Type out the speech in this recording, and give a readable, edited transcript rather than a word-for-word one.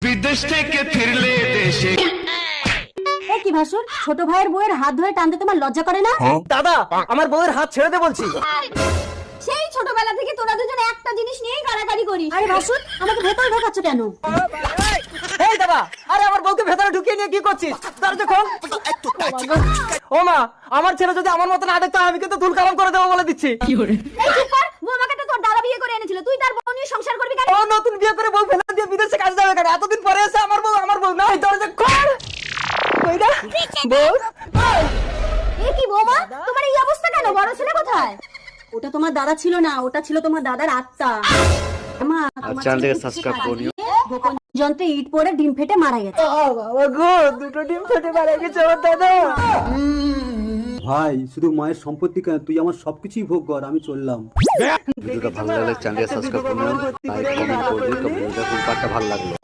বিদেশ থেকে ফিরলে দেশে। কি ভাসুর, ছোট ভাইয়ের বউয়ের হাত ধরে টানতে তোমার লজ্জা করে না? দাদা, আমার বউয়ের হাত ছেড়ে দে বলছি। সেই ছোটবেলা থেকে তোরা দুজন একটা জিনিস নিয়েই কাড়াকাড়ি করিস। আরে ভাসুর, আমাকে ভেতরে ঢোকাচ্ছ কেন? এই দাদা, আরে আমার বউকে ভেতরে ঢুকিয়ে নিয়ে কি করছিস? দরজা খোল। ও মা, আমার ছেলে যদি আমার মতো না দেখতো আমি কিন্তু তুল কালাম করে দেবো বলে দিচ্ছি। এই চুপ কর, বৌমাকে তো তোর দাদা বিয়ে করে এনেছিল, তুই তার বউ নিয়ে সংসার করবি কেন? ও নতুন বিয়ে করে বউ ফেলে দিয়ে বিদেশে কাজ যাবে কেন? এতদিন পরে এসে আমার বউ না, দরজা খোল। কইরা বউ, এ কি বৌমা, তোমার এই অবস্থা কেন? বড় ছেলে কোথায়? ওটা তোমার দাদা ছিল না, ওটা ছিল তোমার দাদার আত্মা। মা, তোমার চ্যানেলটাকে ছেলে সাবস্ক্রাইব টাকা করিও। দিয়ে গোপন যন্ত্রে ইট পড়ে ডিম ফেটে মারা গেছে। বাবা গো, দুটো ডিম ফেটে মারা গেছে আমার দাদা। ভাই, শুধু মায়ের সম্পত্তি কেন, তুই আমার সবকিছুই ভোগ কর, আমি চললাম। ভিডিওটা ভালো লাগলে চ্যানেলটাকে সাবস্ক্রাইব করুন, লাইক কমেন্ট করুন, ভিডিওটা কোন পার্টটা ভালো লাগলো।